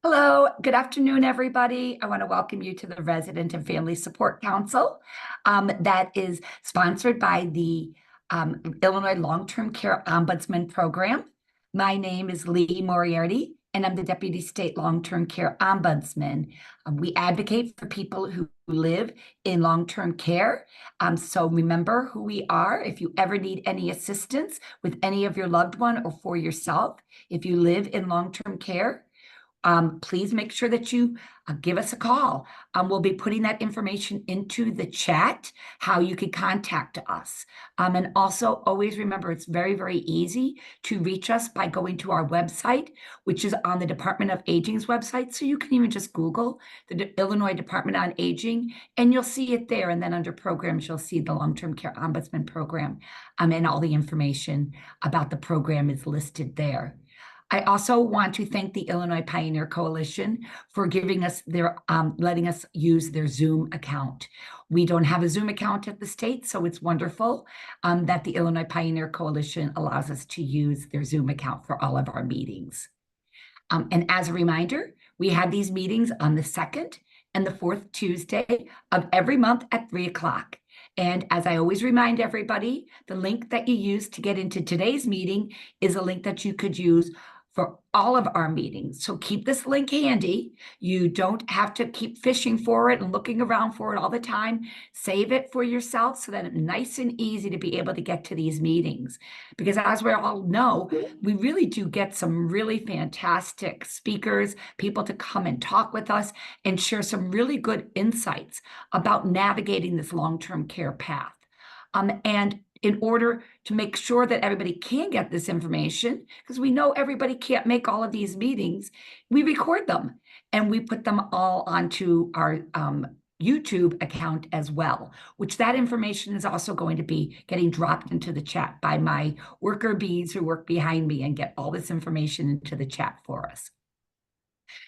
Hello, good afternoon, everybody. I want to welcome you to the Resident and Family Support Council that is sponsored by the Illinois Long-Term Care Ombudsman Program. My name is Lee Moriarty, and I'm the Deputy State Long-Term Care Ombudsman. We advocate for people who live in long-term care. So remember who we are. If you ever need any assistance with any of your loved one or for yourself, if you live in long-term care, please make sure that you give us a call. We'll be putting that information into the chat, how you can contact us. And also always remember, it's very, very easy to reach us by going to our website, which is on the Department of Aging's website. So you can even just Google the Illinois Department on Aging, and you'll see it there. And then under programs, you'll see the Long-Term Care Ombudsman Program, and all the information about the program is listed there. I also want to thank the Illinois Pioneer Coalition for giving us letting us use their Zoom account. We don't have a Zoom account at the state, so it's wonderful that the Illinois Pioneer Coalition allows us to use their Zoom account for all of our meetings. And as a reminder, we have these meetings on the second and the fourth Tuesday of every month at 3 o'clock. And as I always remind everybody, the link that you use to get into today's meeting is a link that you could use for all of our meetings. So keep this link handy. You don't have to keep fishing for it and looking around for it all the time. Save it for yourself so that it's nice and easy to be able to get to these meetings. Because as we all know, we really do get some really fantastic speakers, people to come and talk with us and share some really good insights about navigating this long-term care path. And in order to make sure that everybody can get this information, because we know everybody can't make all of these meetings, we record them and we put them all onto our YouTube account as well, which that information is also going to be getting dropped into the chat by my worker bees who work behind me and get all this information into the chat for us.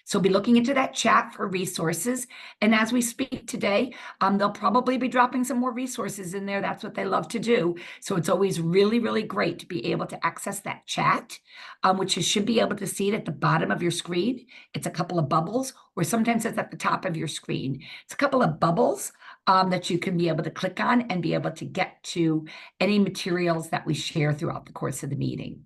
So be looking into that chat for resources. And as we speak today, they'll probably be dropping some more resources in there. That's what they love to do. So it's always really, really great to be able to access that chat, which you should be able to see it at the bottom of your screen. It's a couple of bubbles, or sometimes it's at the top of your screen. It's a couple of bubbles that you can be able to click on and be able to get to any materials that we share throughout the course of the meeting.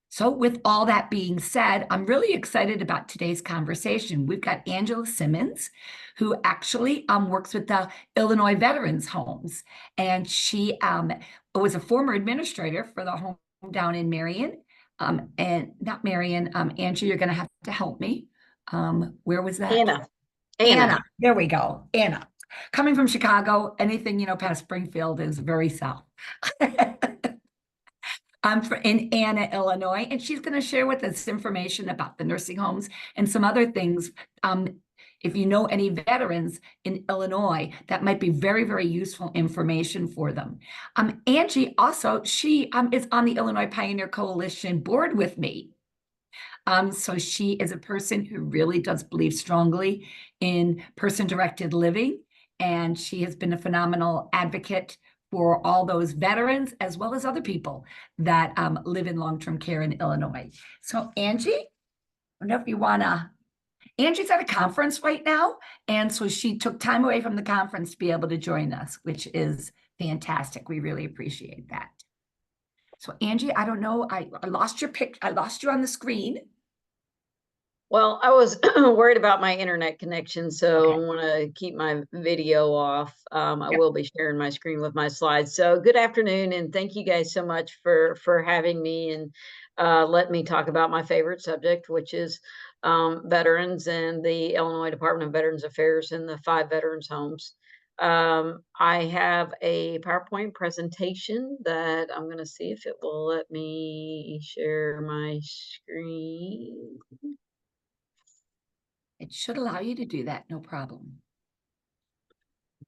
So with all that being said, I'm really excited about today's conversation. We've got Angela Simmons, who actually works with the Illinois Veterans Homes. And she was a former administrator for the home down in Marion. And not Marion, Angie, you're going to have to help me. Where was that? Anna. There we go. Anna. Coming from Chicago, anything, past Springfield is very south. In Anna, Illinois, and she's going to share with us information about the nursing homes and some other things. If you know any veterans in Illinois, that might be very, very useful information for them. Angie also, she is on the Illinois Pioneer Coalition board with me. So she is a person who really does believe strongly in person-directed living, and she has been a phenomenal advocate for all those veterans as well as other people that live in long-term care in Illinois. So Angie, I don't know if you wanna, Angie's at a conference right now, and so she took time away from the conference to be able to join us, which is fantastic. We really appreciate that. So Angie, I don't know, I lost your I lost you on the screen. Well, I was worried about my internet connection, so I want to keep my video off. I will be sharing my screen with my slides. So good afternoon, and thank you guys so much for having me and let me talk about my favorite subject, which is veterans and the Illinois Department of Veterans Affairs and the 5 veterans homes. I have a PowerPoint presentation that I'm going to see if it will let me share my screen. It should allow you to do that, no problem.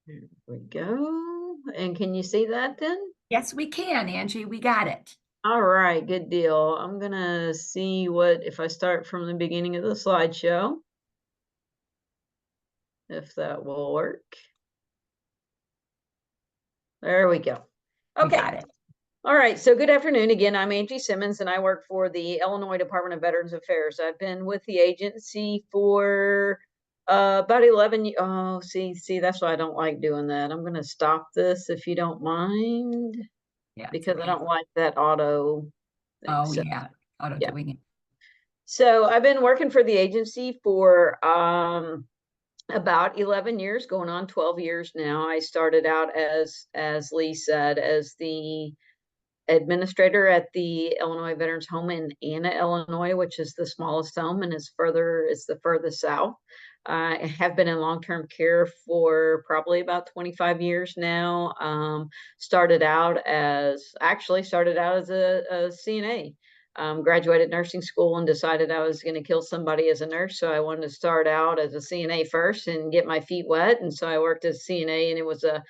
There we go. And can you see that then? Yes, we can, Angie. We got it. All right, good deal. I'm gonna see what if I start from the beginning of the slideshow, if that will work. There we go. We Okay. got it. All right, so good afternoon again. I'm Angie Simmons, and I work for the Illinois Department of Veterans Affairs. I've been with the agency for about 11 years. Oh, see, that's why I don't like doing that. I'm going to stop this if you don't mind, Yeah, it's because I okay. don't like that auto thing. Oh, So, yeah, auto yeah. doing it. So I've been working for the agency for about 11 years, going on 12 years now. I started out as Lee said, as the administrator at the Illinois Veterans Home in Anna, Illinois, which is the smallest home and is the furthest south. I have been in long-term care for probably about 25 years now. Started out as a CNA. Graduated nursing school and decided I was going to kill somebody as a nurse. So I wanted to start out as a CNA first and get my feet wet. And so I worked as CNA, and it was a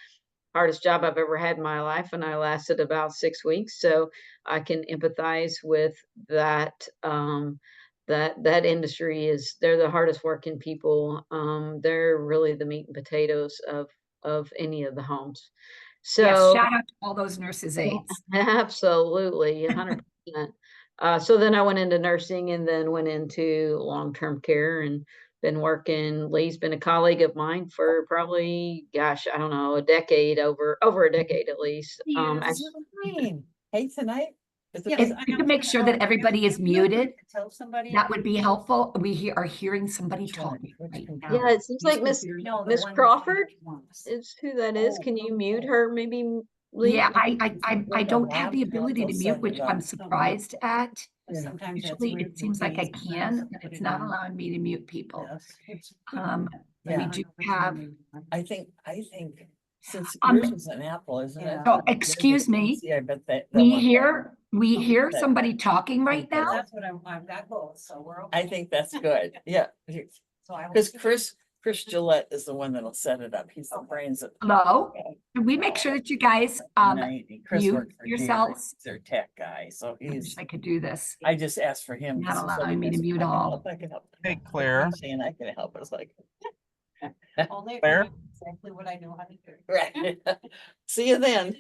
hardest job I've ever had in my life, and I lasted about 6 weeks. So I can empathize with that. That industry they're the hardest working people. They're really the meat and potatoes of any of the homes. Yes, So shout out to all those nurses' aides. absolutely, 100%. So then I went into nursing and then went into long-term care and been working. Lee's been a colleague of mine for probably, gosh, I don't know, a decade, over a decade at least. Yes. Hey, tonight. If you can make sure that everybody is muted, Tell somebody. that would be helpful. Are hearing somebody Which one? talking Which right computer? now. Yeah, it seems like No, the Miss one Crawford wants. is who that is. Oh, Can you mute okay. her, maybe, Lee? Yeah, I With a don't have the laptop, ability to they'll mute, set which it up I'm surprised at. Sometimes that's Usually where it seems like I sometimes can, they but put it's it not on. allowing me to mute people. Yes. We do have, I think since Um, yours is an Apple, isn't it? oh, excuse me. Yeah, I bet that. We hear Okay. somebody talking right now. That's what I've got both, so we're okay. I think that's good, yeah. So Because Chris Gillette is the one that'll set it up. He's the brains of. Hello? Can we make sure that you guys, Chris mute works for Jerry. yourselves? He's their tech guy, so I wish he's, I could do this. I just asked for him. Not 'cause he said allowing me to he mute goes, all. I can help. Hey, Claire. Saying I can help. It's like. Claire? Exactly what I know how to do. Right. See you then.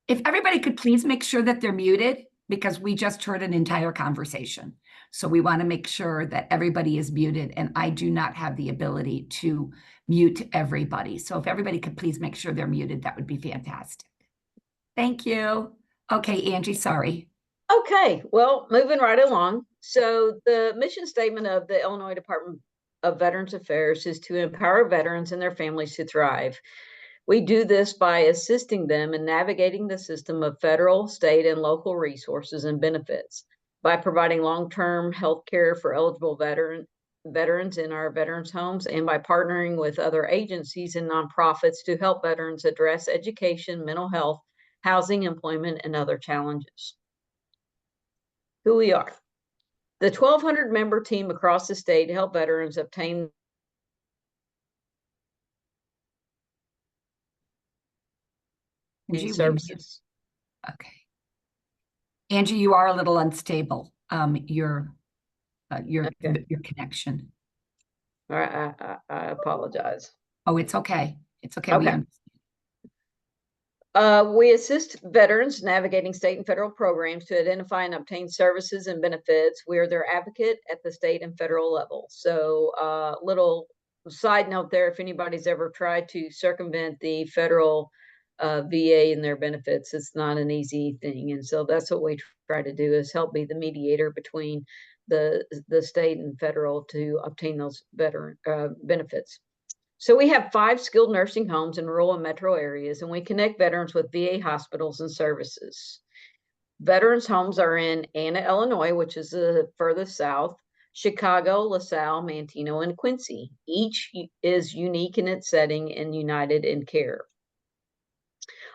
If everybody could please make sure that they're muted, because we just heard an entire conversation. So we want to make sure that everybody is muted, and I do not have the ability to mute everybody. So if everybody could please make sure they're muted, that would be fantastic. Thank you. Okay, Angie, sorry. Okay, well, moving right along. So the mission statement of the Illinois Department of Veterans Affairs is to empower veterans and their families to thrive. We do this by assisting them in navigating the system of federal, state, and local resources and benefits, by providing long-term health care for eligible veterans in our veterans homes, and by partnering with other agencies and nonprofits to help veterans address education, mental health, housing, employment, and other challenges. Who we are. The 1,200 member team across the state help veterans obtain Angie, services. Okay. Angie, you are a little unstable. Your connection. All right, I apologize. Oh, it's okay. It's okay. Okay. We assist veterans navigating state and federal programs to identify and obtain services and benefits. We are their advocate at the state and federal level. So, little side note there, if anybody's ever tried to circumvent the federal VA and their benefits, it's not an easy thing. And so that's what we try to do, is help be the mediator between the state and federal to obtain those veteran benefits. So we have 5 skilled nursing homes in rural and metro areas, and we connect veterans with VA hospitals and services. Veterans homes are in Anna, Illinois, which is the furthest south, Chicago, LaSalle, Manteno, and Quincy. Each is unique in its setting and united in care.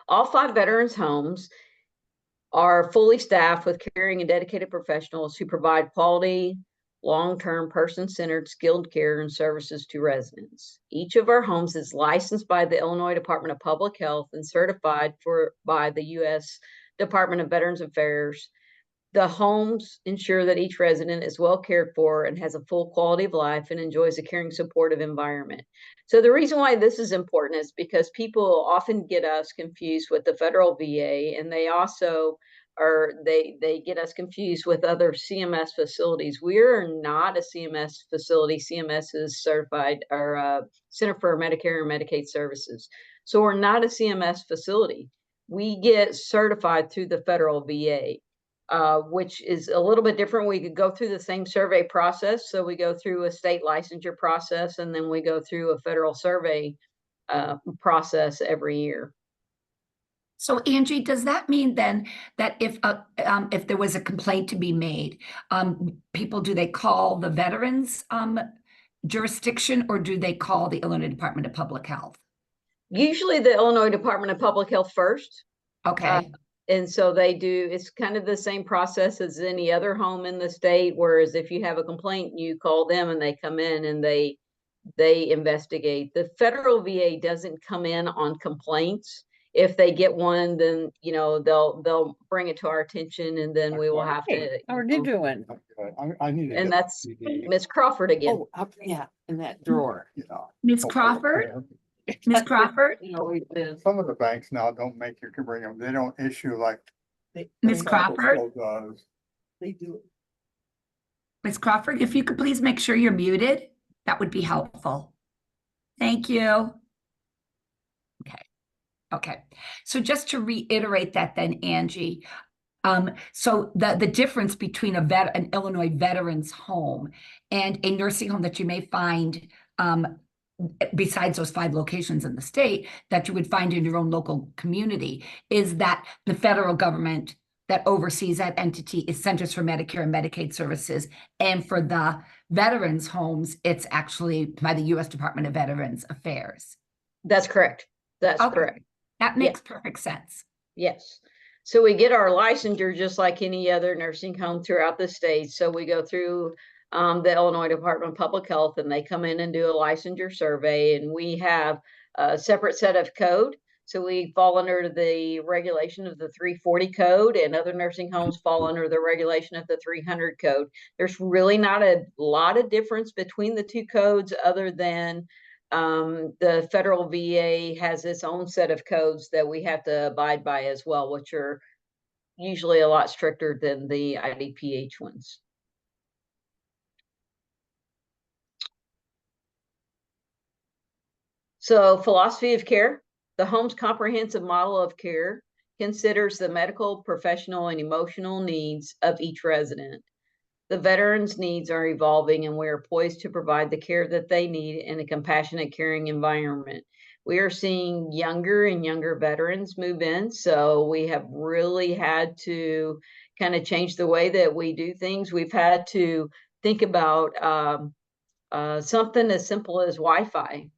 All 5 veterans homes are fully staffed with caring and dedicated professionals who provide quality, long-term, person-centered, skilled care and services to residents. Each of our homes is licensed by the Illinois Department of Public Health and certified by the U.S. Department of Veterans Affairs The homes ensure that each resident is well cared for and has a full quality of life and enjoys a caring, supportive environment. So the reason why this is important is because people often get us confused with the federal VA, and they also they get us confused with other CMS facilities. We are not a CMS facility. CMS is certified, or Center for Medicare and Medicaid Services. So we're not a CMS facility. We get certified through the federal VA. Which is a little bit different. We could go through the same survey process. So we go through a state licensure process, and then we go through a federal survey process every year. So Angie, does that mean then that if there was a complaint to be made, do they call the veterans jurisdiction, or do they call the Illinois Department of Public Health? Usually the Illinois Department of Public Health first. Okay. And so they do, it's kind of the same process as any other home in the state, whereas if you have a complaint, you call them and they come in and they investigate. The federal VA doesn't come in on complaints. If they get one, then they'll bring it to our attention, and then we will have to. How are you doing? I need to And get that's the- Miss Crawford again. Oh, up, yeah, in that drawer. Yeah. Ms. Crawford? Ms. Crawford? You know, it is. Some of the banks now don't make you bring them. They don't issue like. Ms. Crawford? Does. They do. Ms. Crawford, if you could please make sure you're muted, that would be helpful. Thank you. Okay. So just to reiterate that then, Angie, so the difference between an Illinois veterans home and a nursing home that you may find besides those 5 locations in the state that you would find in your own local community is that the federal government that oversees that entity is Centers for Medicare and Medicaid Services. And for the veterans homes, it's actually by the U.S. Department of Veterans Affairs. That's correct. That's Okay. correct. That makes perfect sense. Yes. So we get our licensure just like any other nursing home throughout the state. So we go through the Illinois Department of Public Health, and they come in and do a licensure survey, and we have a separate set of code. So we fall under the regulation of the 340 code, and other nursing homes fall under the regulation of the 300 code. There's really not a lot of difference between the two codes, other than the federal VA has its own set of codes that we have to abide by as well, which are usually a lot stricter than the IDPH ones. So philosophy of care, the home's comprehensive model of care considers the medical, professional, and emotional needs of each resident. The veterans' needs are evolving, and we are poised to provide the care that they need in a compassionate, caring environment. We are seeing younger and younger veterans move in, so we have really had to kind of change the way that we do things. We've had to think about something as simple as Wi-Fi.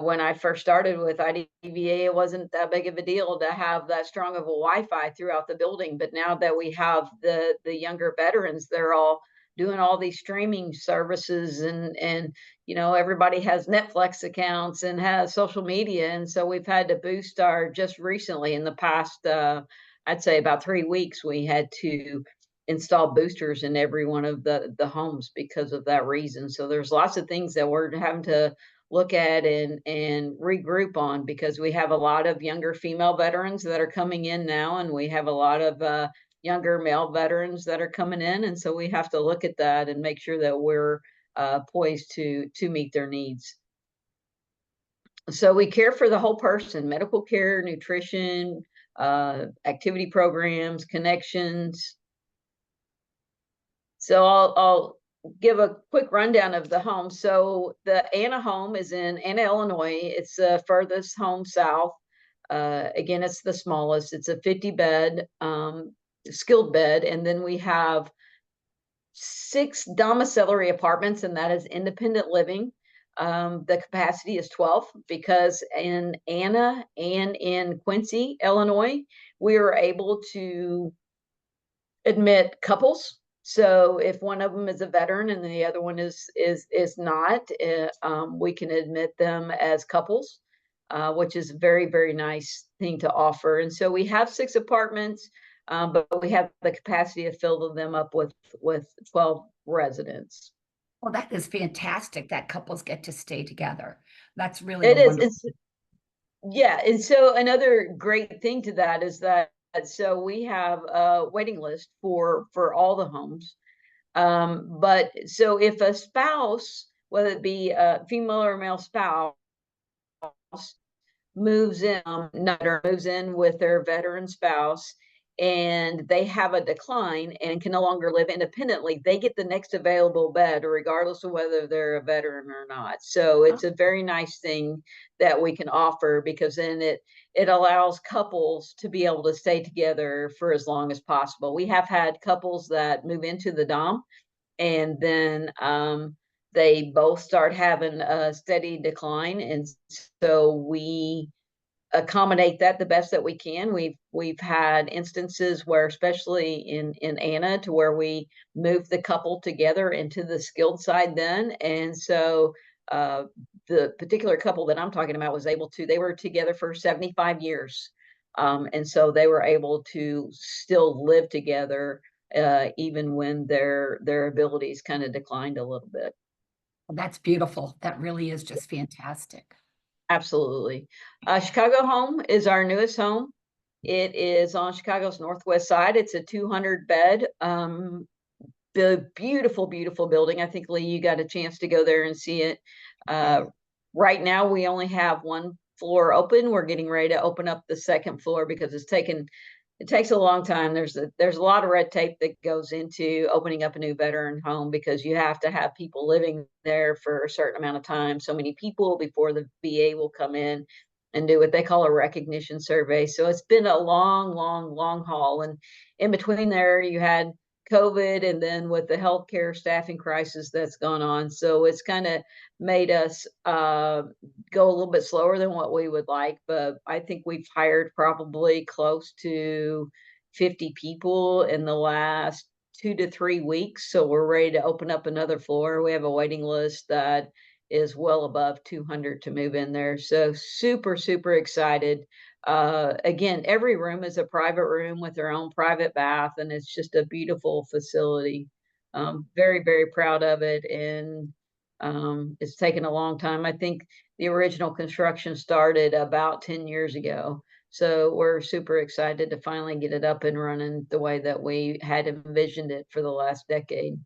When I first started with IDVA, it wasn't that big of a deal to have that strong of a Wi-Fi throughout the building. But now that we have the younger veterans, they're all doing all these streaming services, and everybody has Netflix accounts and has social media. And so we've had to boost just recently in the past, I'd say about 3 weeks, we had to install boosters in every one of the homes because of that reason. So there's lots of things that we're having to look at and regroup on, because we have a lot of younger female veterans that are coming in now, and we have a lot of younger male veterans that are coming in. And so we have to look at that and make sure that we're poised to meet their needs. So we care for the whole person: medical care, nutrition, activity programs, connections. So I'll give a quick rundown of the home. So the Anna home is in Anna, Illinois. It's the furthest home south. Again, it's the smallest. It's a 50-bed skilled bed. And then we have 6 domiciliary apartments, and that is independent living. The capacity is 12, because in Anna and in Quincy, Illinois, we are able to admit couples. So if one of them is a veteran and the other one is not, we can admit them as couples, which is a very, very nice thing to offer. And so we have 6 apartments. but we have the capacity to fill them up with 12 residents. Well, that is fantastic that couples get to stay together. That's really It a is. wonderful. Yeah, and so another great thing to that is that so we have a waiting list for all the homes. But so if a spouse, whether it be a female or male spouse, moves in, moves in with their veteran spouse, and they have a decline and can no longer live independently, they get the next available bed, regardless of whether they're a veteran or not. So it's a very nice thing that we can offer, because then it allows couples to be able to stay together for as long as possible. We have had couples that move into the dom, and then they both start having a steady decline, and so we accommodate that the best that we can. We've had instances where, especially in Anna, to where we moved the couple together into the skilled side then, and so the particular couple that I'm talking about was able to. They were together for 75 years, and so they were able to still live together even when their abilities kind of declined a little bit. That's beautiful. That really is just fantastic. Absolutely. Chicago Home is our newest home. It is on Chicago's northwest side. It's a 200 bed, beautiful, beautiful building. I think, Lee, you got a chance to go there and see it. Right now, we only have one floor open. We're getting ready to open up the second floor because it takes a long time. There's a lot of red tape that goes into opening up a new veteran home, because you have to have people living there for a certain amount of time, so many people, before the VA will come in and do what they call a recognition survey. So it's been a long, long, long haul. And in between there, you had COVID, and then with the healthcare staffing crisis that's gone on. So it's kind of made us go a little bit slower than what we would like. But I think we've hired probably close to 50 people in the last 2 to 3 weeks. So we're ready to open up another floor. We have a waiting list that is well above 200 to move in there. So super, super excited. Again, every room is a private room with their own private bath, and it's just a beautiful facility. Very, very proud of it. And it's taken a long time. I think the original construction started about 10 years ago. So we're super excited to finally get it up and running the way that we had envisioned it for the last decade.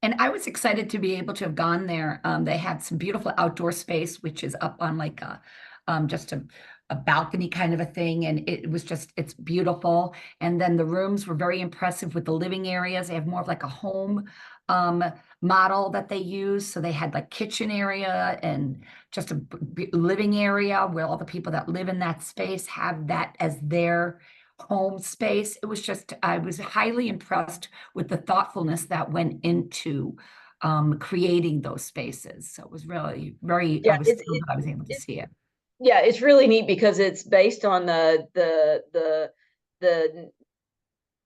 And I was excited to be able to have gone there. They had some beautiful outdoor space, which is up on like just a balcony kind of a thing. And it was just, it's beautiful. And then the rooms were very impressive with the living areas. They have more of like a home model that they use. So they had like kitchen area and just a living area where all the people that live in that space have that as their home space. It was just, I was highly impressed with the thoughtfulness that went into creating those spaces. So it was really very, Yeah, I was thrilled that I was able to see it. yeah, it's really neat because it's based on the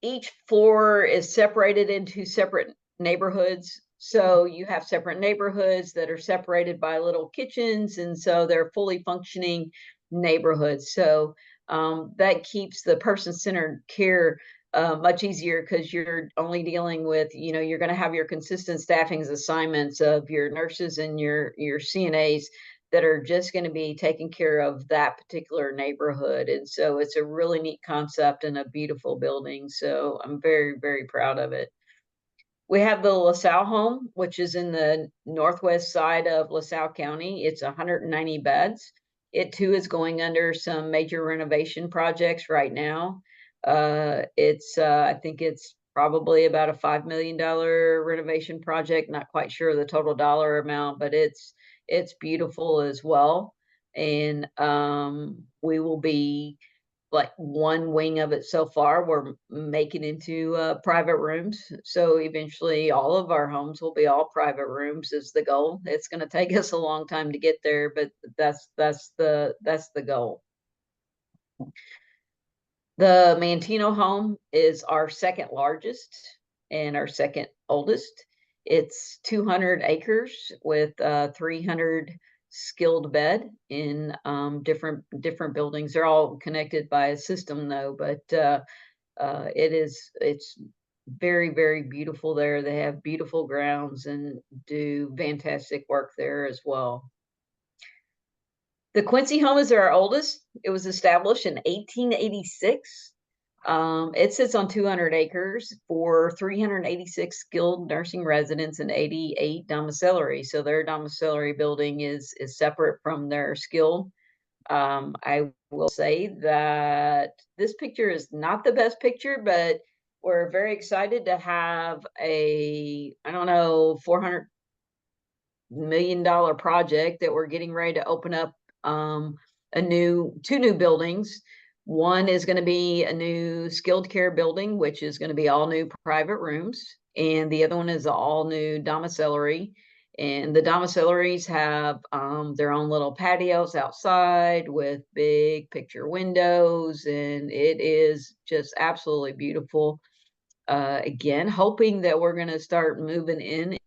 each floor is separated into separate neighborhoods. So you have separate neighborhoods that are separated by little kitchens, and so they're fully functioning neighborhoods. So that keeps the person-centered care much easier, because you're only dealing with, you're going to have your consistent staffing assignments of your nurses and your CNAs that are just going to be taking care of that particular neighborhood. And so it's a really neat concept and a beautiful building. So I'm very, very proud of it. We have the LaSalle home, which is in the northwest side of LaSalle County. It's 190 beds. It too is going under some major renovation projects right now. I think it's probably about a $5 million renovation project. Not quite sure the total dollar amount, but it's beautiful as well. And we will be, like, one wing of it so far, we're making into private rooms. So eventually all of our homes will be all private rooms is the goal. It's going to take us a long time to get there, but that's the goal. The Mantino home is our second largest and our second oldest. It's 200 acres with 300 skilled bed in different buildings. They're all connected by a system though, but It's very, very beautiful there. They have beautiful grounds and do fantastic work there as well. The Quincy home is our oldest. It was established in 1886. It sits on 200 acres for 386 skilled nursing residents and 88 domiciliary. So their domiciliary building is separate from their skilled. I will say that this picture is not the best picture, but we're very excited to have a, I don't know, $400 million project that we're getting ready to open up two new buildings. One is going to be a new skilled care building, which is going to be all new private rooms. And the other one is all new domiciliary. And the domiciliaries have their own little patios outside with big picture windows. And it is just absolutely beautiful. Again, hoping that we're going to start moving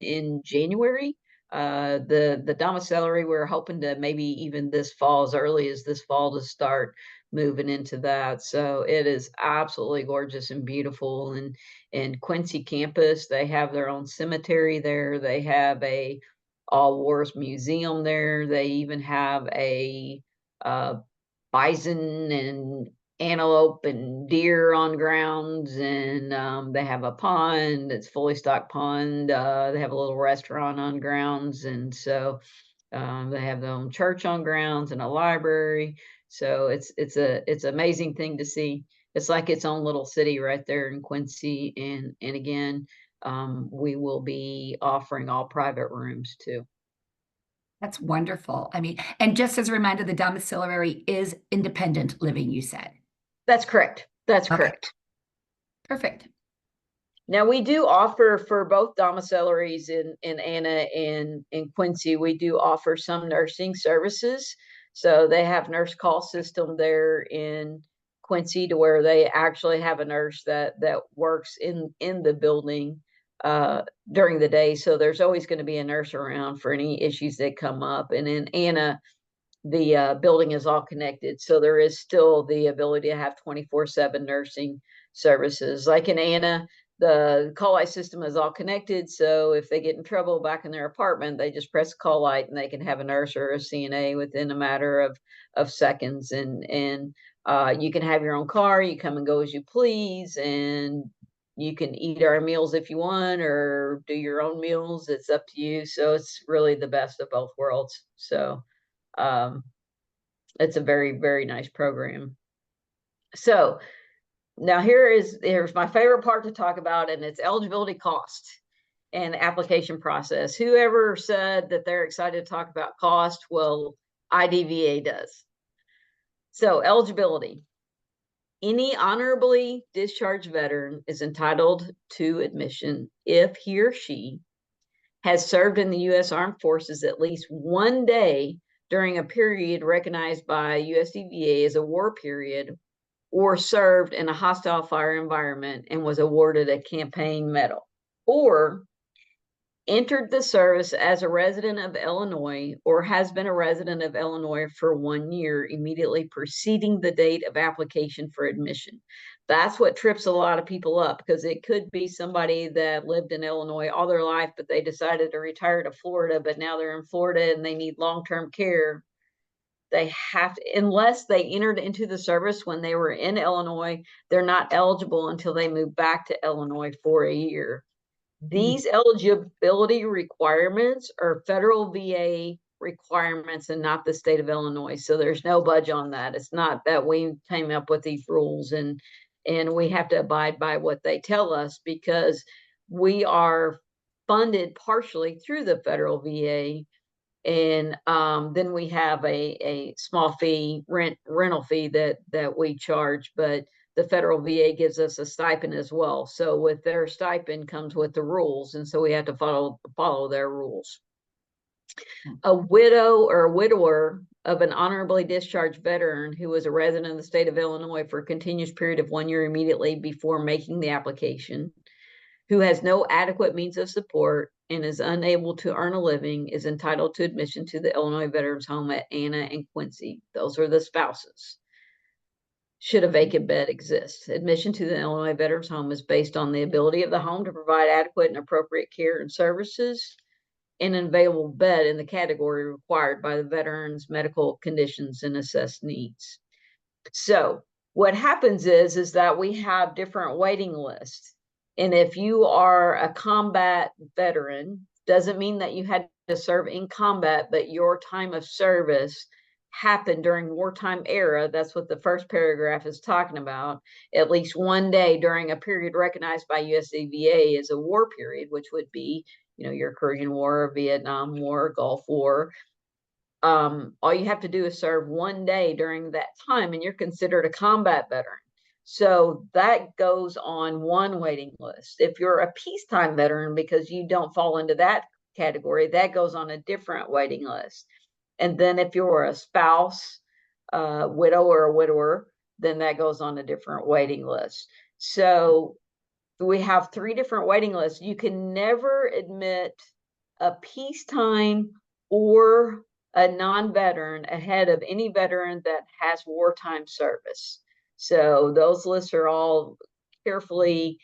in January. The domiciliary, we're hoping to maybe even this fall, as early as this fall, to start moving into that. So it is absolutely gorgeous and beautiful. And Quincy campus, they have their own cemetery there. They have a all wars museum there. They even have a bison and antelope and deer on grounds, and they have a pond. It's fully stocked pond. They have a little restaurant on grounds, and so they have their own church on grounds and a library. So it's an amazing thing to see. It's like its own little city right there in Quincy, and again, we will be offering all private rooms too. That's wonderful. I mean, and just as a reminder, the domiciliary is independent living, you said. That's correct. That's Okay. correct. Perfect. Now we do offer for both domiciliaries in Anna and in Quincy, we do offer some nursing services. So they have nurse call system there in Quincy to where they actually have a nurse that works in the building during the day. So there's always going to be a nurse around for any issues that come up. And in Anna, the building is all connected. So there is still the ability to have 24/7 nursing services. Like in Anna, the call light system is all connected. So if they get in trouble back in their apartment, they just press call light and they can have a nurse or a CNA within a matter of seconds. And you can have your own car. You come and go as you please. And you can eat our meals if you want or do your own meals. It's up to you. So it's really the best of both worlds. So it's a very, very nice program. So now here's my favorite part to talk about, and it's eligibility cost and application process. Whoever said that they're excited to talk about cost, well, IDVA does. So eligibility. Any honorably discharged veteran is entitled to admission if he or she has served in the U.S. Armed Forces at least one day during a period recognized by USDVA as a war period, or served in a hostile fire environment and was awarded a campaign medal, or entered the service as a resident of Illinois or has been a resident of Illinois for 1 year immediately preceding the date of application for admission. That's what trips a lot of people up, because it could be somebody that lived in Illinois all their life, but they decided to retire to Florida, but now they're in Florida and they need long-term care. They have to, unless they entered into the service when they were in Illinois, they're not eligible until they move back to Illinois for a year. These eligibility requirements are federal VA requirements and not the state of Illinois. So there's no budge on that. It's not that we came up with these rules and we have to abide by what they tell us, because we are funded partially through the federal VA. And then we have a small fee, rental fee that we charge, but the federal VA gives us a stipend as well. So with their stipend comes with the rules, and so we have to follow their rules. A widow or a widower of an honorably discharged veteran who was a resident of the state of Illinois for a continuous period of 1 year immediately before making the application, who has no adequate means of support and is unable to earn a living, is entitled to admission to the Illinois Veterans Home at Anna and Quincy. Those are the spouses. should a vacant bed exist. Admission to the Illinois Veterans Home is based on the ability of the home to provide adequate and appropriate care and services and an available bed in the category required by the veteran's medical conditions and assessed needs. So what happens is that we have different waiting lists. And if you are a combat veteran, doesn't mean that you had to serve in combat, but your time of service happened during wartime era. That's what the first paragraph is talking about. At least one day during a period recognized by USDVA as a war period, which would be, your Korean War, Vietnam War, Gulf War. All you have to do is serve one day during that time, and you're considered a combat veteran. So that goes on one waiting list. If you're a peacetime veteran, because you don't fall into that category, that goes on a different waiting list. And then if you're a spouse, widow or a widower, then that goes on a different waiting list. So we have 3 different waiting lists. You can never admit a peacetime or a non-veteran ahead of any veteran that has wartime service. So those lists are all carefully,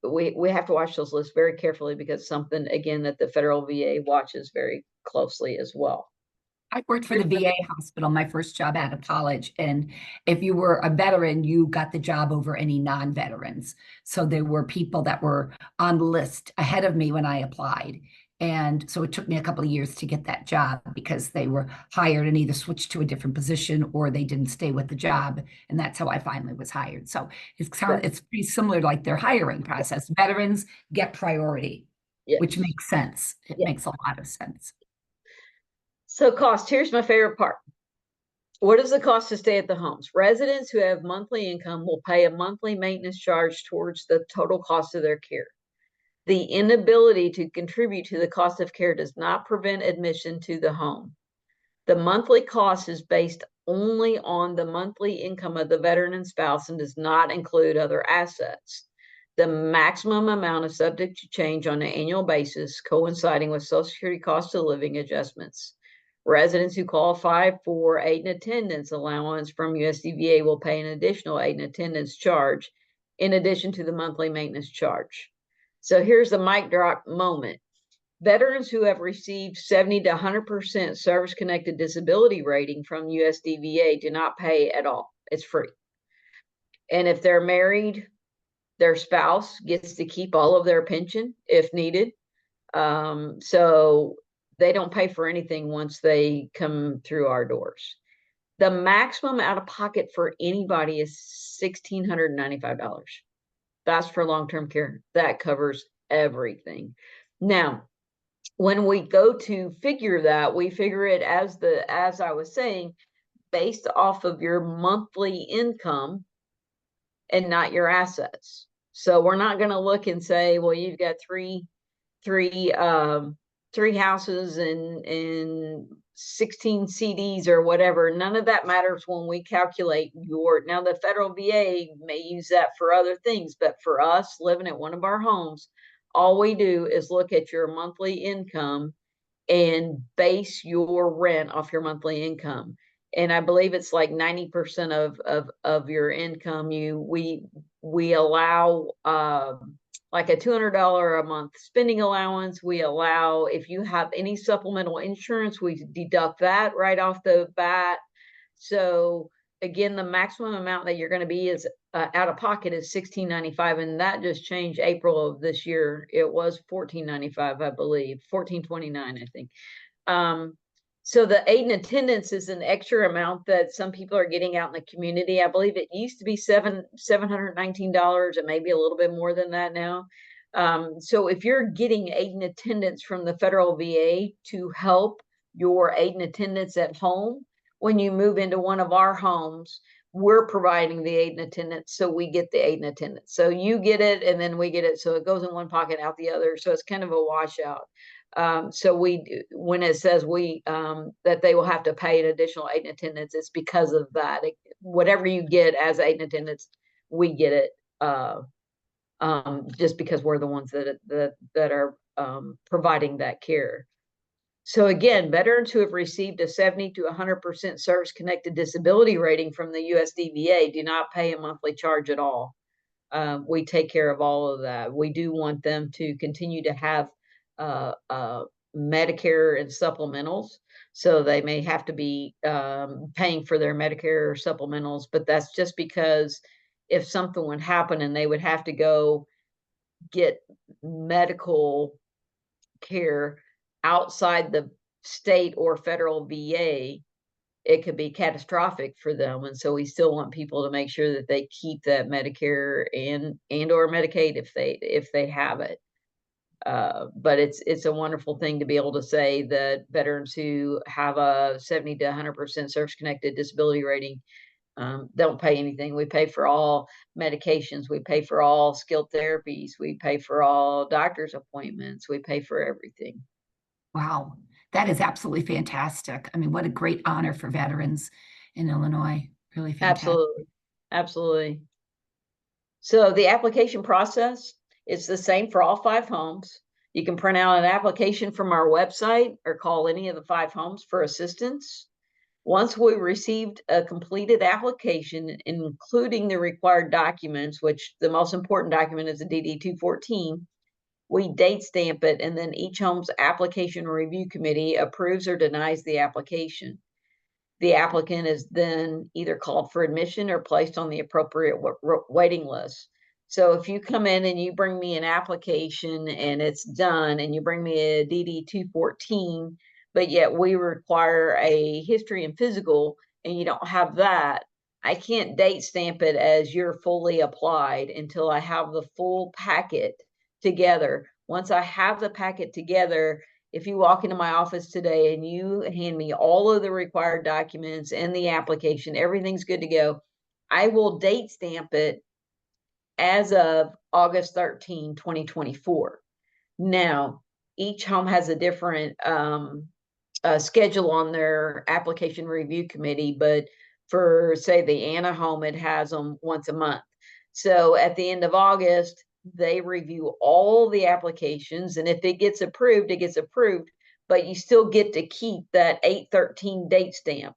we have to watch those lists very carefully, because something, again, that the federal VA watches very closely as well. I worked for the VA hospital, my first job out of college. And if you were a veteran, you got the job over any non-veterans. So there were people that were on the list ahead of me when I applied. And so it took me a couple of years to get that job, because they were hired and either switched to a different position or they didn't stay with the job. And that's how I finally was hired. So it's pretty similar to like their hiring process. Veterans get priority, Yes. which makes sense. It Yes. makes a lot of sense. So cost, here's my favorite part. What is the cost to stay at the homes? Residents who have monthly income will pay a monthly maintenance charge towards the total cost of their care. The inability to contribute to the cost of care does not prevent admission to the home. The monthly cost is based only on the monthly income of the veteran and spouse and does not include other assets. The maximum amount is subject to change on an annual basis, coinciding with Social Security cost of living adjustments. Residents who qualify for aid and attendance allowance from USDVA will pay an additional aid and attendance charge in addition to the monthly maintenance charge. So here's the mic drop moment. Veterans who have received 70 to 100% service-connected disability rating from USDVA do not pay at all. It's free. And if they're married, their spouse gets to keep all of their pension if needed. So they don't pay for anything once they come through our doors. The maximum out of pocket for anybody is $1,695. That's for long-term care. That covers everything. Now, when we go to figure that, we figure it as I was saying, based off of your monthly income and not your assets. So we're not going to look and say, well, you've got three houses and 16 CDs or whatever. None of that matters when we calculate now the federal VA may use that for other things, but for us living at one of our homes, all we do is look at your monthly income and base your rent off your monthly income. And I believe it's like 90% of your income. We allow like a $200 a month spending allowance. We allow, if you have any supplemental insurance, we deduct that right off the bat. So again, the maximum amount that you're going to be is out of pocket is $1,695, and that just changed April of this year. It was $1,495, I believe, $1,429, I think. So the aid and attendance is an extra amount that some people are getting out in the community. I believe it used to be $719. It may be a little bit more than that now. So if you're getting aid and attendance from the federal VA to help your aid and attendance at home, when you move into one of our homes, we're providing the aid and attendance, so we get the aid and attendance. So you get it, and then we get it. So it goes in one pocket, out the other. So it's kind of a washout. So when it says that they will have to pay an additional aid and attendance, it's because of that. Whatever you get as aid and attendance, we get it just because we're the ones that are providing that care. So again, veterans who have received a 70 to 100% service-connected disability rating from the USDVA do not pay a monthly charge at all. We take care of all of that. We do want them to continue to have Medicare and supplementals. So they may have to be paying for their Medicare or supplementals, but that's just because if something would happen and they would have to go get medical care outside the state or federal VA, it could be catastrophic for them. And so we still want people to make sure that they keep that Medicare and or Medicaid if they have it. But it's a wonderful thing to be able to say that veterans who have a 70 to 100% service connected disability rating don't pay anything. We pay for all medications. We pay for all skilled therapies. We pay for all doctor's appointments. We pay for everything. Wow, that is absolutely fantastic. I mean, what a great honor for veterans in Illinois. Really fantastic. Absolutely. Absolutely. So the application process is the same for all 5 homes. You can print out an application from our website or call any of the 5 homes for assistance. Once we received a completed application, including the required documents, which the most important document is the DD-214, we date stamp it, and then each home's application review committee approves or denies the application. The applicant is then either called for admission or placed on the appropriate waiting list. So if you come in and you bring me an application and it's done, and you bring me a DD-214, but yet we require a history and physical, and you don't have that, I can't date stamp it as you're fully applied until I have the full packet together. Once I have the packet together, if you walk into my office today and you hand me all of the required documents and the application, everything's good to go, I will date stamp it as of August 13, 2024. Now, each home has a different schedule on their application review committee, but for, say, the Anna home, it has them once a month. So at the end of August, they review all the applications, and if it gets approved, it gets approved, but you still get to keep that 8/13 date stamp,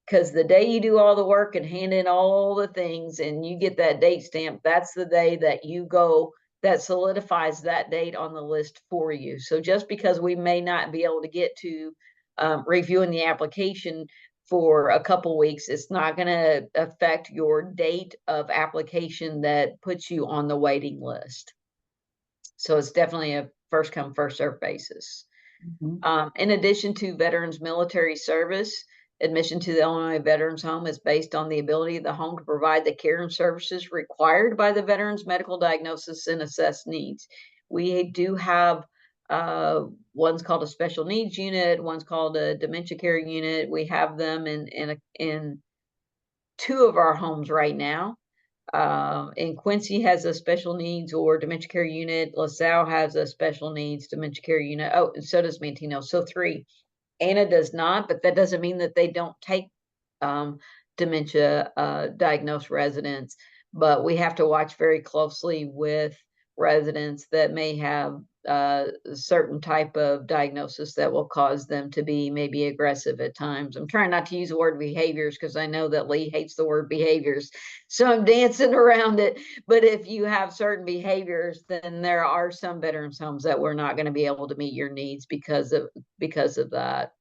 because the day you do all the work and hand in all the things and you get that date stamp, that's the day that you go, that solidifies that date on the list for you. So just because we may not be able to get to reviewing the application for a couple weeks, it's not going to affect your date of application that puts you on the waiting list. So it's definitely a first come, first served basis. In addition to veterans military service, admission to the Illinois Veterans Home is based on the ability of the home to provide the care and services required by the veteran's medical diagnosis and assessed needs. We do have one's called a special needs unit, one's called a dementia care unit. We have them in 2 of our homes right now. And Quincy has a special needs or dementia care unit. LaSalle has a special needs dementia care unit. Oh, and so does Mantino. So 3. Anna does not, but that doesn't mean that they don't take dementia diagnosed residents. But we have to watch very closely with residents that may have a certain type of diagnosis that will cause them to be maybe aggressive at times. I'm trying not to use the word behaviors because I know that Lee hates the word behaviors, so I'm dancing around it. But if you have certain behaviors, then there are some veterans homes that we're not going to be able to meet your needs because of that.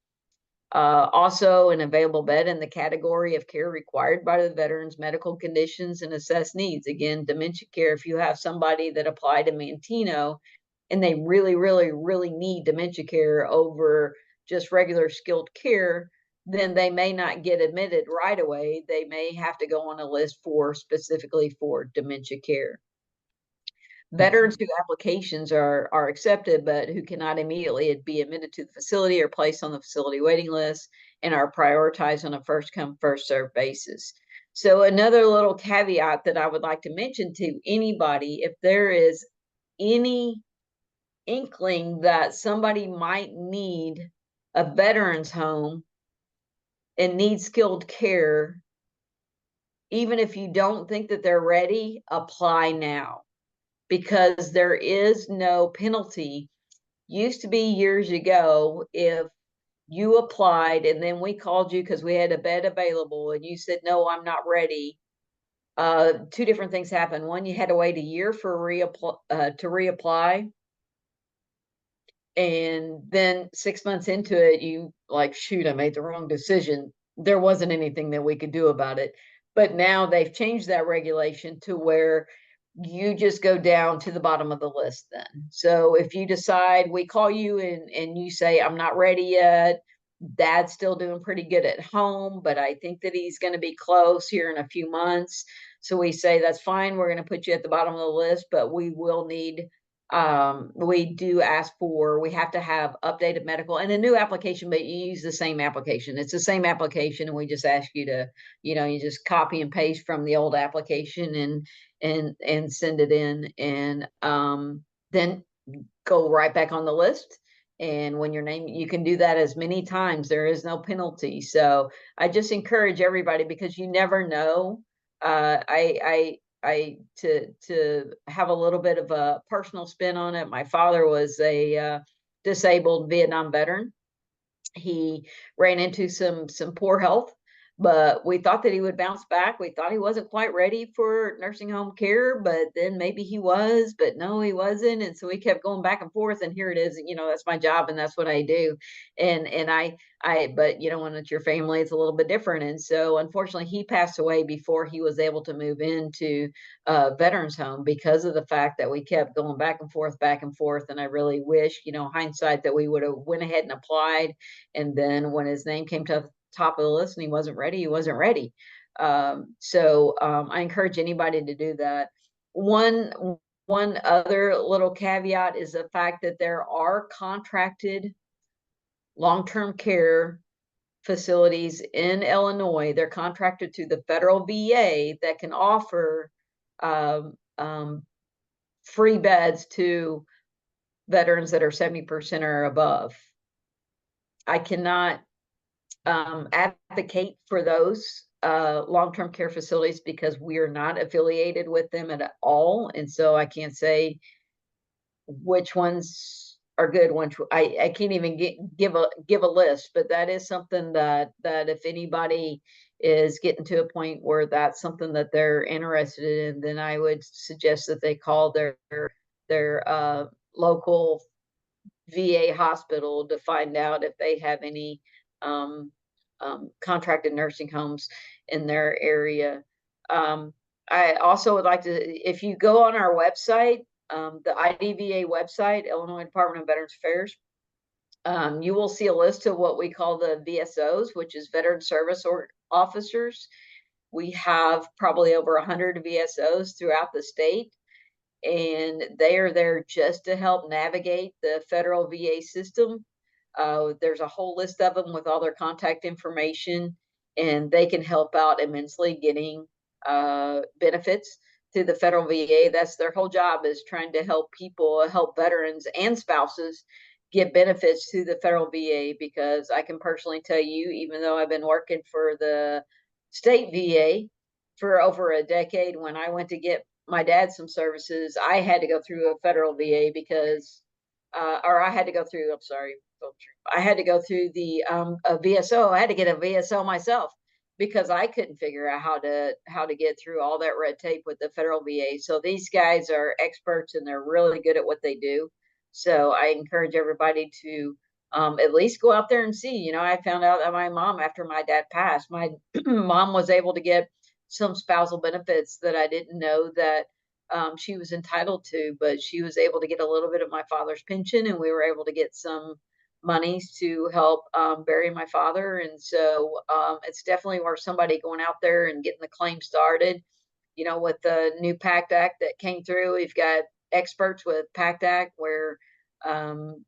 Also, an available bed in the category of care required by the veteran's medical conditions and assessed needs. Again, dementia care, if you have somebody that applied to Mantino and they really, really, really need dementia care over just regular skilled care, then they may not get admitted right away. They may have to go on a list specifically for dementia care. Veterans whose applications are accepted, but who cannot immediately be admitted to the facility or placed on the facility waiting list and are prioritized on a first come, first served basis. So another little caveat that I would like to mention to anybody, if there is any inkling that somebody might need a veterans home and need skilled care, even if you don't think that they're ready, apply now, because there is no penalty. Used to be years ago, if you applied, and then we called you because we had a bed available, and you said, no, I'm not ready. Two different things happened. One, you had to wait a year for to reapply. And then 6 months into it, you like, shoot, I made the wrong decision. There wasn't anything that we could do about it. But now they've changed that regulation to where you just go down to the bottom of the list then. So if you decide, we call you and you say, I'm not ready yet, Dad's still doing pretty good at home, but I think that he's going to be close here in a few months. So we say, that's fine. We're going to put you at the bottom of the list, but we will need, we do ask for, we have to have updated medical and a new application, but you use the same application. It's the same application. And we just ask you to, you just copy and paste from the old application and send it in, and then go right back on the list. And when your name, you can do that as many times. There is no penalty. So I just encourage everybody, because you never know. To have a little bit of a personal spin on it. My father was a disabled Vietnam veteran. He ran into some poor health, but we thought that he would bounce back. We thought he wasn't quite ready for nursing home care, but then maybe he was, but no, he wasn't. And so we kept going back and forth, and here it is. That's my job and that's what I do. And but when it's your family, it's a little bit different. And so unfortunately he passed away before he was able to move into a veterans home, because of the fact that we kept going back and forth, back and forth. And I really wish, hindsight, that we would have went ahead and applied. And then when his name came to the top of the list and he wasn't ready, he wasn't ready. So I encourage anybody to do that. One other little caveat is the fact that there are contracted long-term care facilities in Illinois. They're contracted to the federal VA that can offer free beds to veterans that are 70% or above. I cannot advocate for those long-term care facilities because we are not affiliated with them at all. And so I can't say which ones are good. I can't even give a list, but that is something that if anybody is getting to a point where that's something that they're interested in, then I would suggest that they call their local VA hospital to find out if they have any contracted nursing homes in their area. I also would like to, if you go on our website, the IDVA website, Illinois Department of Veterans Affairs, you will see a list of what we call the VSOs, which is Veteran Service Officers. We have probably over 100 VSOs throughout the state, and they are there just to help navigate the federal VA system. There's a whole list of them with all their contact information, and they can help out immensely getting benefits to the federal VA. That's their whole job, is trying to help people, help veterans and spouses get benefits to the federal VA. Because I can personally tell you, even though I've been working for the state VA for over a decade, when I went to get my dad some services, I had to go through a federal VA because, or I had to go through, I'm sorry, I had to go through the a VSO. I had to get a VSO myself because I couldn't figure out how to get through all that red tape with the federal VA. So these guys are experts and they're really good at what they do. So I encourage everybody to at least go out there and see. I found out that my mom, after my dad passed, my mom was able to get some spousal benefits that I didn't know that she was entitled to, but she was able to get a little bit of my father's pension, and we were able to get some monies to help bury my father. And so it's definitely worth somebody going out there and getting the claim started. With the new PACT Act that came through, we've got experts with PACT Act where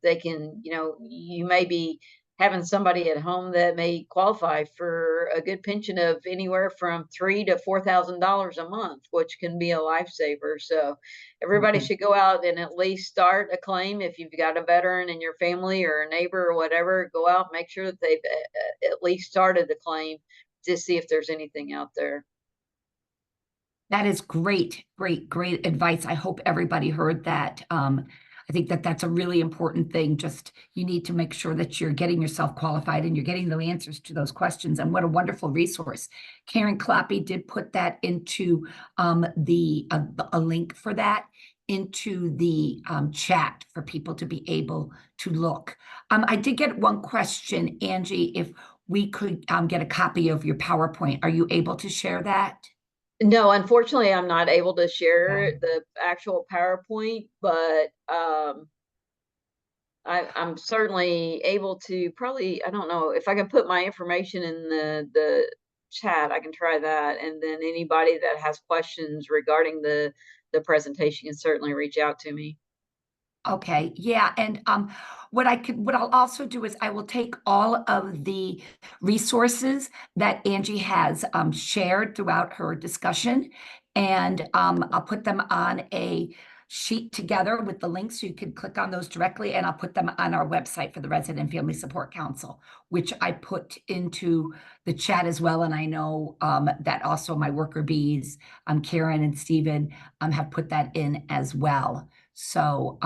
they can, you may be having somebody at home that may qualify for a good pension of anywhere from $3,000 to $4,000 a month, which can be a lifesaver. So everybody should go out and at least start a claim. If you've got a veteran in your family or a neighbor or whatever, go out and make sure that they've at least started the claim to see if there's anything out there. That is great, great, great advice. I hope everybody heard that. I think that that's a really important thing. Just you need to make sure that you're getting yourself qualified and you're getting the answers to those questions. And what a wonderful resource. Karen Clappy did put that into a link for that into the chat for people to be able to look. I did get one question, Angie, if we could get a copy of your PowerPoint. Are you able to share that? No, unfortunately, I'm not able to share the actual PowerPoint, but I'm certainly able to probably, I don't know, if I can put my information in the chat, I can try that. And then anybody that has questions regarding the presentation can certainly reach out to me. Okay, yeah, and what I'll also do is I will take all of the resources that Angie has shared throughout her discussion, and I'll put them on a sheet together with the links so you can click on those directly, and I'll put them on our website for the Resident and Family Support Council, which I put into the chat as well. And I know that also my worker bees, Karen and Stephen, have put that in as well. So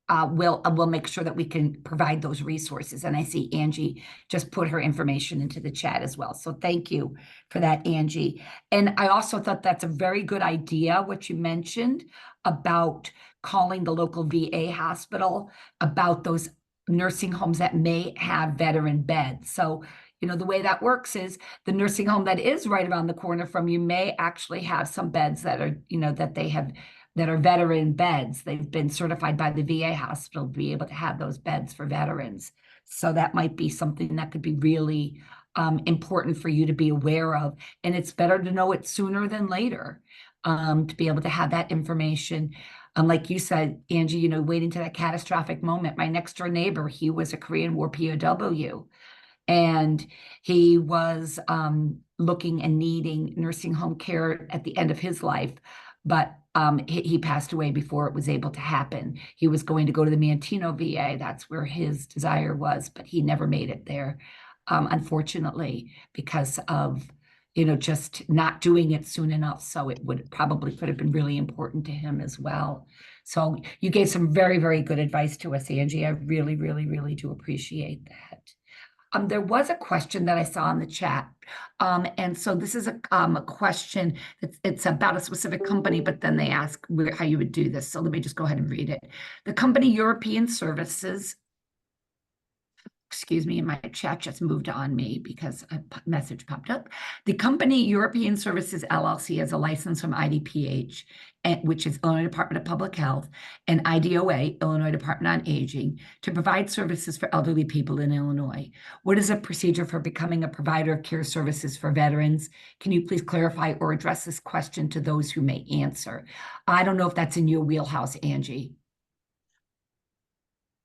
we'll make sure that we can provide those resources. And I see Angie just put her information into the chat as well. So thank you for that, Angie. And I also thought that's a very good idea, what you mentioned about calling the local VA hospital about those nursing homes that may have veteran beds. So, you know, the way that works is the nursing home that is right around the corner from you may actually have some beds that are, you know, that they have that are veteran beds. They've been certified by the VA hospital to be able to have those beds for veterans. So that might be something that could be really important for you to be aware of. And it's better to know it sooner than later to be able to have that information. Like you said, Angie, you know, waiting to that catastrophic moment. My next door neighbor, he was a Korean War POW. And he was looking and needing nursing home care at the end of his life. But he passed away before it was able to happen. He was going to go to the Manteno VA. That's where his desire was, but he never made it there, unfortunately, because of, you know, just not doing it soon enough. So it could have been really important to him as well. So you gave some very, very good advice to us, Angie. I really, really, really do appreciate that. There was a question that I saw in the chat. And so this is a question, it's about a specific company, but then they ask how you would do this. So let me just go ahead and read it. The company European Services, excuse me, my chat just moved on me because a message popped up. The company European Services LLC has a license from IDPH, which is Illinois Department of Public Health, and IDOA, Illinois Department on Aging, to provide services for elderly people in Illinois. What is a procedure for becoming a provider of care services for veterans? Can you please clarify or address this question to those who may answer? I don't know if that's in your wheelhouse, Angie.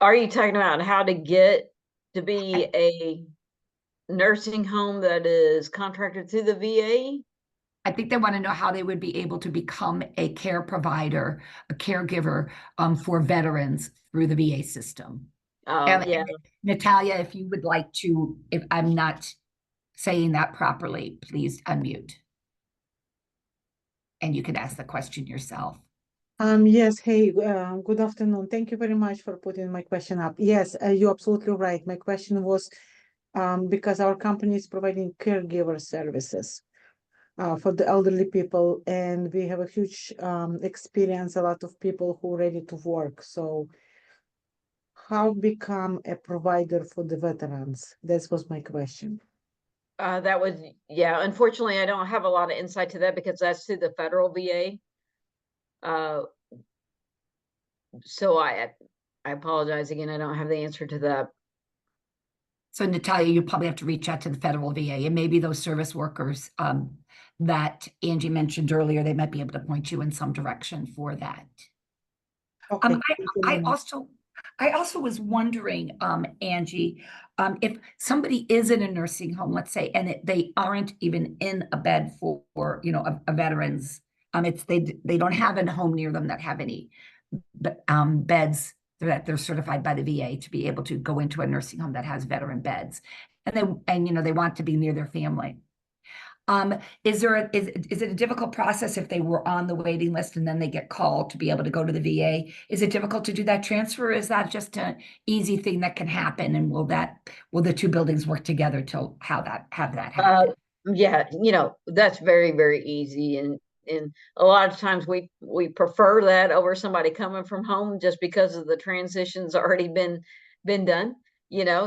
Are you talking about how to get to be a nursing home that is contracted through the VA? I think they want to know how they would be able to become a care provider, a caregiver for veterans through the VA system. Yeah. And Natalia, if you would like to, if I'm not saying that properly, please unmute. And you can ask the question yourself. Yes, hey, good afternoon. Thank you very much for putting my question up. Yes, you're absolutely right. My question was because our company is providing caregiver services for the elderly people, and we have a huge experience, a lot of people who are ready to work. So how become a provider for the veterans? That was my question. That was, yeah, unfortunately, I don't have a lot of insight to that because that's through the federal VA. So I apologize again. I don't have the answer to that. So Natalia, you probably have to reach out to the federal VA, and maybe those service workers that Angie mentioned earlier, they might be able to point you in some direction for that. Okay. I also was wondering, Angie, if somebody is in a nursing home, let's say, and they aren't even in a bed for you know, a veterans, they don't have a home near them that have any beds that they're certified by the VA to be able to go into a nursing home that has veteran beds, and you know, they want to be near their family. Is it a difficult process if they were on the waiting list and then they get called to be able to go to the VA? Is it difficult to do that transfer? Or is that just an easy thing that can happen? And will the two buildings work together to have that happen? Yeah, that's very, very easy. And a lot of times we prefer that over somebody coming from home just because of the transition's already been done,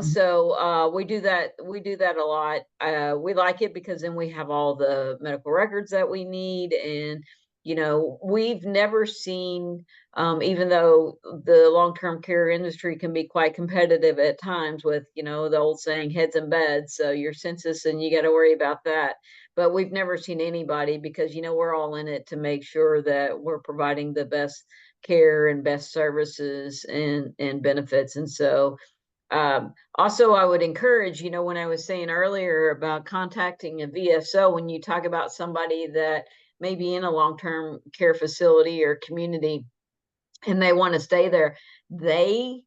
so we do that a lot. We like it because then we have all the medical records that we need. And we've never seen, even though the long-term care industry can be quite competitive at times with the old saying, heads in beds, so your census and you got to worry about that. But we've never seen anybody, because we're all in it to make sure that we're providing the best care and best services and benefits. And so also, I would encourage, when I was saying earlier about contacting a VSO, when you talk about somebody that may be in a long-term care facility or community and they want to stay there, they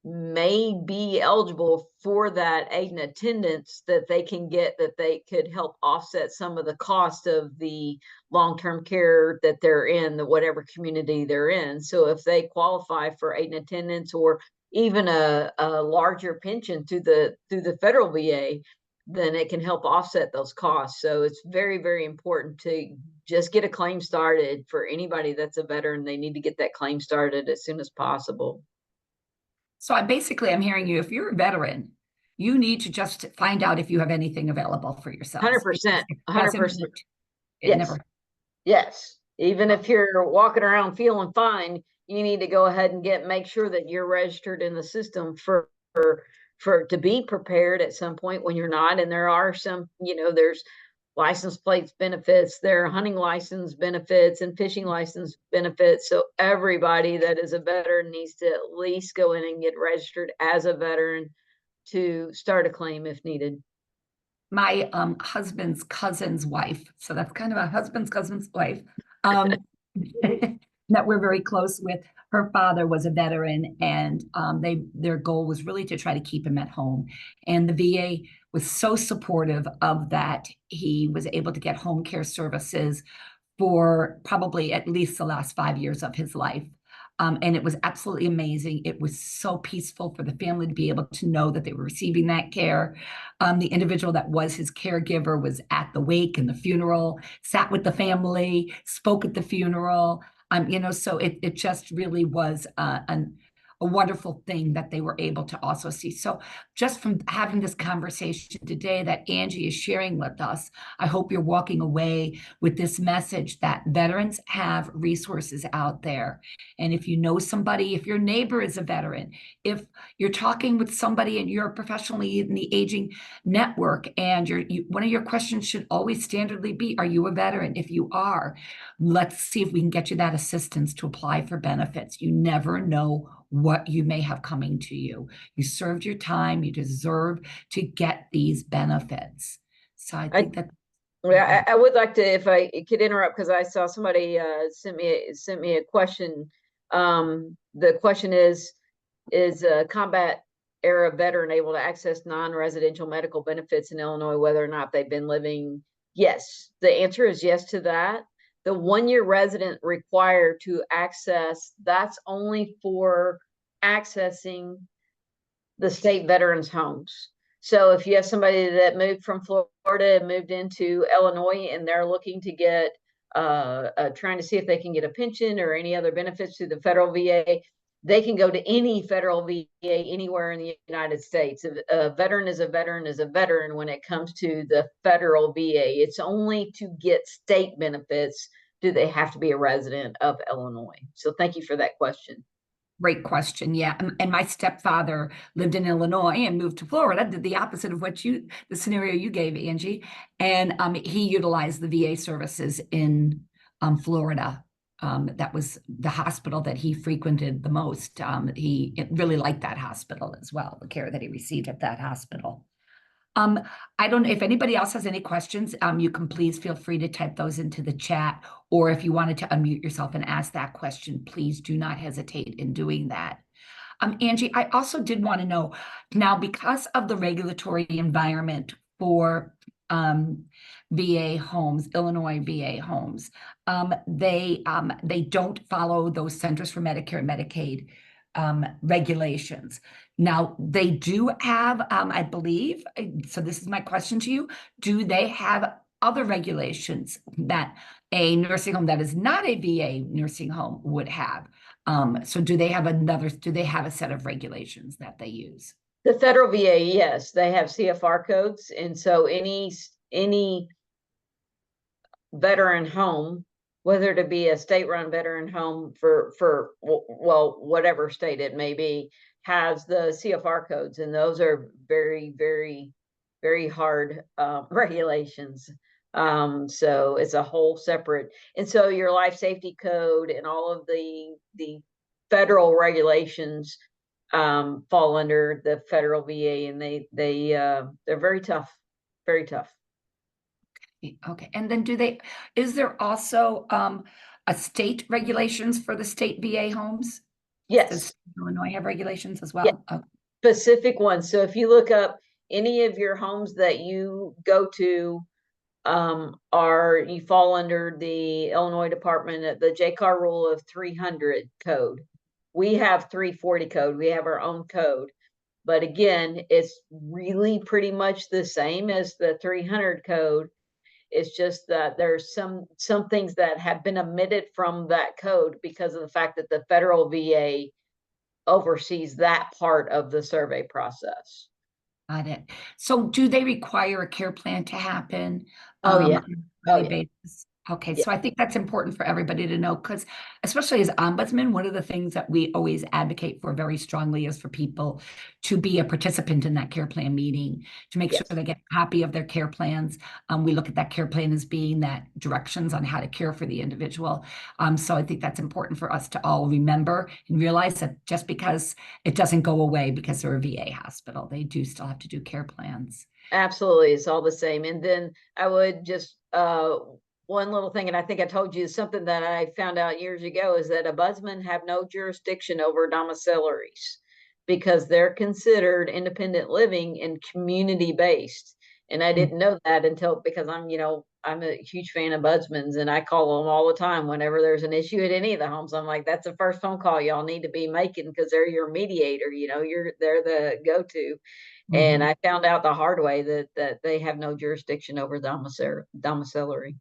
may be eligible for that aid and attendance that they can get, that they could help offset some of the cost of the long-term care that they're in, the whatever community they're in. So if they qualify for aid and attendance, or even a larger pension through the federal VA, then it can help offset those costs. So it's very, very important to just get a claim started. For anybody that's a veteran, they need to get that claim started as soon as possible. So I'm hearing you, if you're a veteran, you need to just find out if you have anything available for yourself. 100%. 100%. Yes. Yes. Even if you're walking around feeling fine, you need to go ahead and make sure that you're registered in the system for to be prepared at some point when you're not. And there are some, there's license plates benefits, there are hunting license benefits and fishing license benefits. So everybody that is a veteran needs to at least go in and get registered as a veteran to start a claim if needed. My husband's cousin's wife, so that's kind of a husband's cousin's wife, that we're very close with. Her father was a veteran, and their goal was really to try to keep him at home. And the VA was so supportive of that. He was able to get home care services for probably at least the last 5 years of his life. And it was absolutely amazing. It was so peaceful for the family to be able to know that they were receiving that care. The individual that was his caregiver was at the wake and the funeral, sat with the family, spoke at the funeral. So it just really was a wonderful thing that they were able to also see. So just from having this conversation today that Angie is sharing with us, I hope you're walking away with this message that veterans have resources out there. And if you know somebody, if your neighbor is a veteran, if you're talking with somebody and you're professionally in the aging network, and one of your questions should always standardly be, are you a veteran? If you are, let's see if we can get you that assistance to apply for benefits. You never know what you may have coming to you. You served your time. You deserve to get these benefits. So I think I would like to, if I could interrupt, because I saw somebody sent me a question. The question is a combat era veteran able to access non-residential medical benefits in Illinois, whether or not they've been living? Yes, the answer is yes to that. The 1-year resident required to access, that's only for accessing the state veterans' homes. So if you have somebody that moved from Florida and moved into Illinois and they're looking to get, trying to see if they can get a pension or any other benefits through the federal VA, they can go to any federal VA anywhere in the United States. A veteran is a veteran is a veteran when it comes to the federal VA. It's only to get state benefits do they have to be a resident of Illinois. So thank you for that question. Great question. Yeah. And my stepfather lived in Illinois and moved to Florida, did the opposite of the scenario you gave, Angie. And he utilized the VA services in Florida. That was the hospital that he frequented the most. He really liked that hospital as well, the care that he received at that hospital. I don't know if anybody else has any questions. You can please feel free to type those into the chat, or if you wanted to unmute yourself and ask that question, please do not hesitate in doing that. Angie, I also did want to know now, because of the regulatory environment for VA homes, Illinois VA homes, they don't follow those Centers for Medicare and Medicaid regulations. Now, they do have, I believe, so this is my question to you, do they have other regulations that a nursing home that is not a VA nursing home would have? So do they have a set of regulations that they use? The federal VA, yes, they have CFR codes, and so any veteran home, whether to be a state-run veteran home for well, whatever state it may be, has the CFR codes, and those are very, very, very hard regulations. So it's a whole separate, and so your life safety code and all of the federal regulations fall under the federal VA, and they're very tough, very tough. Okay, and then is there also a state regulations for the state VA homes? Yes. Does Illinois have regulations as well? Yeah. Okay. Specific ones. So if you look up any of your homes that you go to, you fall under the Illinois Department, the JCAR rule of 300 code. We have 340 code. We have our own code. But again, it's really pretty much the same as the 300 code. It's just that there's some things that have been omitted from that code because of the fact that the federal VA oversees that part of the survey process. Got it. So do they require a care plan to happen? Oh, yeah. On a Oh, daily yeah. basis? Okay, Yeah. so I think that's important for everybody to know, because especially as ombudsman, one of the things that we always advocate for very strongly is for people to be a participant in that care plan meeting, to make Yes. sure they get a copy of their care plans. We look at that care plan as being that directions on how to care for the individual. So I think that's important for us to all remember and realize that just because it doesn't go away because they're a VA hospital, they do still have to do care plans. Absolutely, it's all the same. And then I would just one little thing, and I think I told you something that I found out years ago, is that ombudsmen have no jurisdiction over domiciliaries because they're considered independent living and community based. And I didn't know that until, because I'm a huge fan of ombudsmen's, and I call them all the time whenever there's an issue at any of the homes. I'm like, that's the first phone call y'all need to be making, because they're your mediator. They're the go-to. And I found out the hard way that they have no jurisdiction over domiciliary.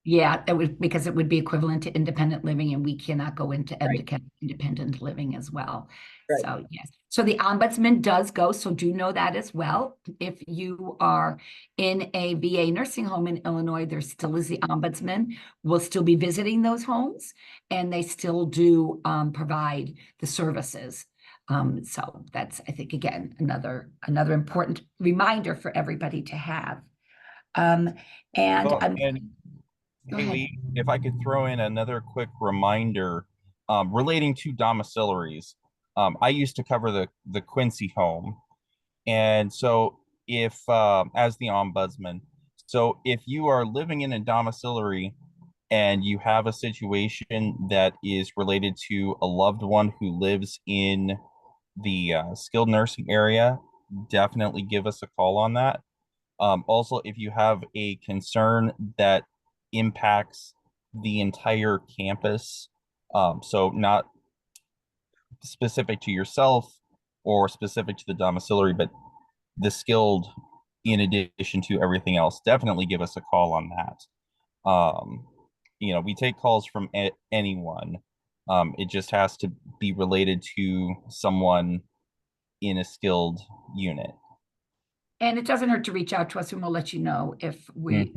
Yeah, that would, because it would be equivalent to independent living, and we cannot go into Right. independent living as well. Right. So yes, so the ombudsman does go, so do know that as well. If you are in a VA nursing home in Illinois, there still is the ombudsman. We'll still be visiting those homes, and they still do provide the services. So that's, I think, again, another important reminder for everybody to have. And Well, Go ahead. Haley, if I could throw in another quick reminder relating to domiciliaries. I used to cover the Quincy home, and so if as the ombudsman, so if you are living in a domiciliary and you have a situation that is related to a loved one who lives in the skilled nursing area, definitely give us a call on that. Also, if you have a concern that impacts the entire campus, so not specific to yourself or specific to the domiciliary, but the skilled in addition to everything else, definitely give us a call on that. We take calls from anyone. It just has to be related to someone in a skilled unit. And it doesn't hurt to reach out to us, and we'll let you know if we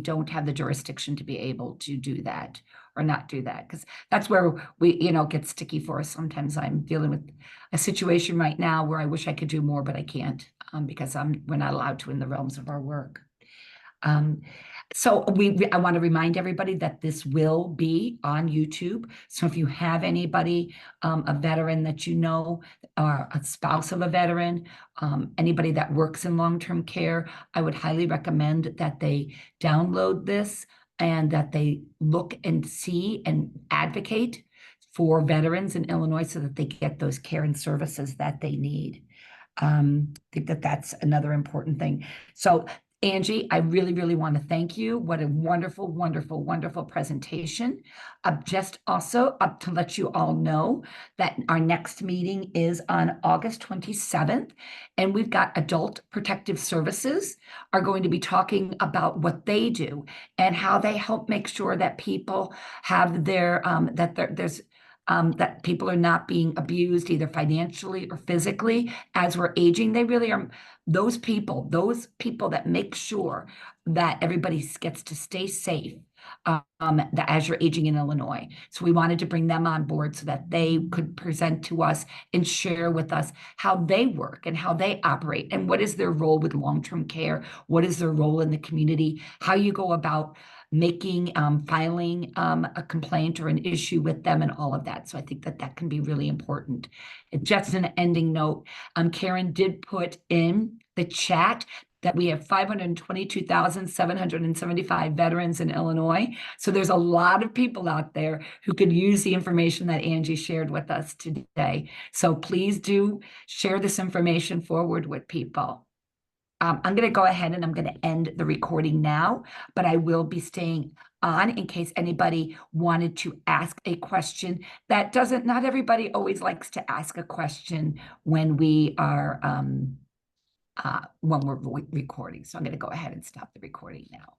don't have the jurisdiction to be able to do that or not do that, because that's where we, get sticky for us. Sometimes I'm dealing with a situation right now where I wish I could do more, but I can't, because we're not allowed to in the realms of our work. So I want to remind everybody that this will be on YouTube. So if you have anybody, a veteran that you know, or a spouse of a veteran, anybody that works in long-term care, I would highly recommend that they download this and that they look and see and advocate for veterans in Illinois so that they get those care and services that they need. I think that that's another important thing. So Angie, I really, really want to thank you. What a wonderful, wonderful, wonderful presentation. Just also up to let you all know that our next meeting is on August 27th, and we've got Adult Protective Services are going to be talking about what they do and how they help make sure that people have their that people are not being abused either financially or physically as we're aging. They really are those people that make sure that everybody gets to stay safe as you're aging in Illinois. So we wanted to bring them on board so that they could present to us and share with us how they work and how they operate and what is their role with long-term care, what is their role in the community, how you go about making filing a complaint or an issue with them and all of that. So I think that that can be really important. Just an ending note, Karen did put in the chat that we have 522,775 veterans in Illinois. So there's a lot of people out there who could use the information that Angie shared with us today. So please do share this information forward with people. I'm going to go ahead and I'm going to end the recording now, but I will be staying on in case anybody wanted to ask a question. Not everybody always likes to ask a question when we are, when we're recording. So I'm going to go ahead and stop the recording now.